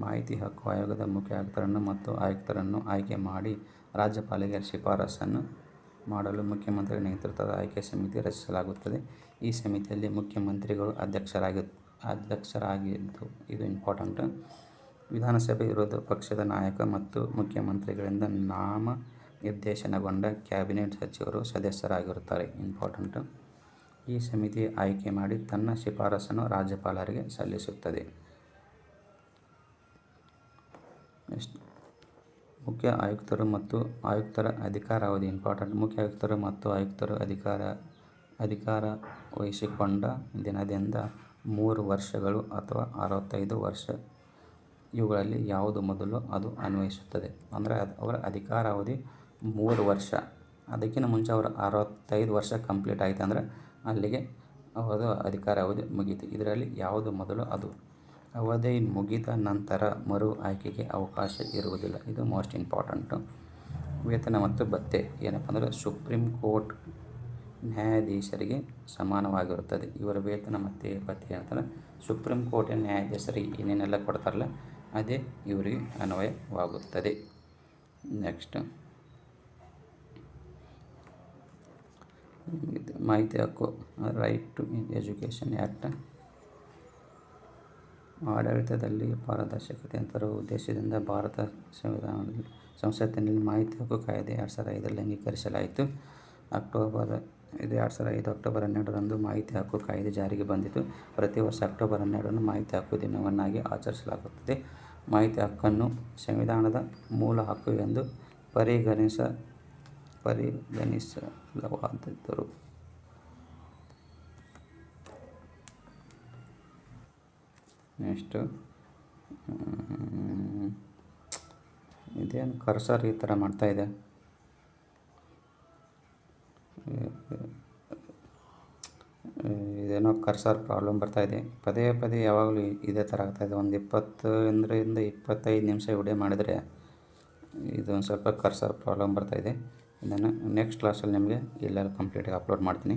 ಮಾಹಿತಿ ಹಕ್ಕು ಆಯೋಗದ ಮುಖ್ಯ ಆಯುಕ್ತರನ್ನು ಮತ್ತು ಆಯುಕ್ತರನ್ನು ಆಯ್ಕೆ ಮಾಡಿ ರಾಜ್ಯಪಾಲರಿಗೆ ಶಿಫಾರಸನ್ನು ಮಾಡಲು ಮುಖ್ಯಮಂತ್ರಿ ನೇತೃತ್ವದ ಆಯ್ಕೆ ಸಮಿತಿ ರಚಿಸಲಾಗುತ್ತದೆ. ಈ ಸಮಿತಿಯಲ್ಲಿ ಮುಖ್ಯಮಂತ್ರಿಗಳು ಅಧ್ಯಕ್ಷರಾಗಿದ್ದು ಇದು ಇಂಪಾರ್ಟೆಂಟ್. ವಿಧಾನಸಭೆ ವಿರೋಧ ಪಕ್ಷದ ನಾಯಕ ಮತ್ತು ಮುಖ್ಯಮಂತ್ರಿಗಳಿಂದ ನಾಮನಿರ್ದೇಶನಗೊಂಡ ಕ್ಯಾಬಿನೆಟ್ ಸಚಿವರು ಸದಸ್ಯರಾಗಿರುತ್ತಾರೆ. ಇಂಪಾರ್ಟೆಂಟ್. ಈ ಸಮಿತಿ ಆಯ್ಕೆ ಮಾಡಿ ತನ್ನ ಶಿಫಾರಸನ್ನು ರಾಜ್ಯಪಾಲರಿಗೆ ಸಲ್ಲಿಸುತ್ತದೆ. ಮುಖ್ಯ ಆಯುಕ್ತರು ಮತ್ತು ಆಯುಕ್ತರ ಅಧಿಕಾರಾವಧಿ ಇಂಪಾರ್ಟೆಂಟ್. ಮುಖ್ಯ ಆಯುಕ್ತರು ಮತ್ತು ಆಯುಕ್ತರು ಅಧಿಕಾರ ವಹಿಸಿಕೊಂಡ ದಿನದಿಂದ 3 ವರ್ಷಗಳು ಅಥವಾ 65 ವರ್ಷ ಇವುಗಳಲ್ಲಿ ಯಾವುದು ಮೊದಲು ಅದು ಅನ್ವಯಿಸುತ್ತದೆ. ಅಂದರೆ ಅವರ ಅಧಿಕಾರಾವಧಿ 3 ವರ್ಷ, ಅದಕ್ಕಿಂತ ಮುಂಚೆ ಅವರ 65 ವರ್ಷ ಕಂಪ್ಲೀಟ್ ಆಯಿತು ಅಂದರೆ ಅಲ್ಲಿಗೆ ಅವರ ಅಧಿಕಾರಾವಧಿ ಮುಗೀತು. ಇದರಲ್ಲಿ ಯಾವುದು ಮೊದಲು ಅದು. ಅವಧಿ ಮುಗಿದ ನಂತರ ಮರು ಆಯ್ಕೆಗೆ ಅವಕಾಶ ಇರುವುದಿಲ್ಲ. ಇದು ಮೋಸ್ಟ್ ಇಂಪಾರ್ಟೆಂಟು. ವೇತನ ಮತ್ತು ಭತ್ಯೆ ಏನಪ್ಪ ಅಂದರೆ ಸುಪ್ರೀಂ ಕೋರ್ಟ್ ನ್ಯಾಯಾಧೀಶರಿಗೆ ಸಮಾನವಾಗಿರುತ್ತದೆ. ಇವರ ವೇತನ ಮತ್ತು ಭತ್ಯೆ ಅಂತಂದರೆ ಸುಪ್ರೀಂ ಕೋರ್ಟಿನ ನ್ಯಾಯಾಧೀಶರಿಗೆ ಏನೇನೆಲ್ಲ ಕೊಡ್ತಾರಲ್ಲ ಅದೇ ಇವರಿಗೆ ಅನ್ವಯವಾಗುತ್ತದೆ. ನೆಕ್ಸ್ಟ್ ಮಾಹಿತಿ ಹಕ್ಕು, ರೈಟ್ ಟು ಎಜುಕೇಷನ್ ಆ್ಯಕ್ಟ್. ಆಡಳಿತದಲ್ಲಿ ಪಾರದರ್ಶಕತೆ ತರುವ ಉದ್ದೇಶದಿಂದ ಭಾರತ ಸಂಸತ್ತಿನಲ್ಲಿ ಮಾಹಿತಿ ಹಕ್ಕು ಕಾಯ್ದೆ 2005ರಲ್ಲಿ ಅಂಗೀಕರಿಸಲಾಯಿತು. ಅಕ್ಟೋಬರ್ 12ರಂದು ಮಾಹಿತಿ ಹಕ್ಕು ಕಾಯ್ದೆ ಜಾರಿಗೆ ಬಂದಿತು. ಪ್ರತಿ ವರ್ಷ ಅಕ್ಟೋಬರ್ 12ರಂದು ಮಾಹಿತಿ ಹಕ್ಕು ದಿನವನ್ನಾಗಿ ಆಚರಿಸಲಾಗುತ್ತದೆ. ಮಾಹಿತಿ ಹಕ್ಕನ್ನು ಸಂವಿಧಾನದ ಮೂಲ ಹಕ್ಕು ಎಂದು ಪರಿಗಣಿಸಲಾದರೂ ನೆಕ್ಸ್ಟು ಇದೇನು ಕರ್ಸರ್ ಈ ಥರ ಮಾಡ್ತಾಯಿದೆ, ಇದೇನೋ ಕರ್ಸರ್ ಪ್ರಾಬ್ಲಮ್ ಬರ್ತಾಯಿದೆ. ಪದೇ ಯಾವಾಗಲೂ ಇದೇ ಥರ ಆಗ್ತಾಯಿದೆ. ಒಂದು 25 ನಿಮಿಷ ವಿಡಿಯೋ ಮಾಡಿದರೆ ಇದೊಂದು ಸ್ವಲ್ಪ ಕರ್ಸರ್ ಪ್ರಾಬ್ಲಮ್ ಬರ್ತಾಯಿದೆ. ಇದನ್ನು ನೆಕ್ಸ್ಟ್ ಕ್ಲಾಸಲ್ಲಿ ನಿಮಗೆ ಎಲ್ಲರೂ ಕಂಪ್ಲೀಟಾಗಿ ಅಪ್ಲೋಡ್ ಮಾಡ್ತೀನಿ.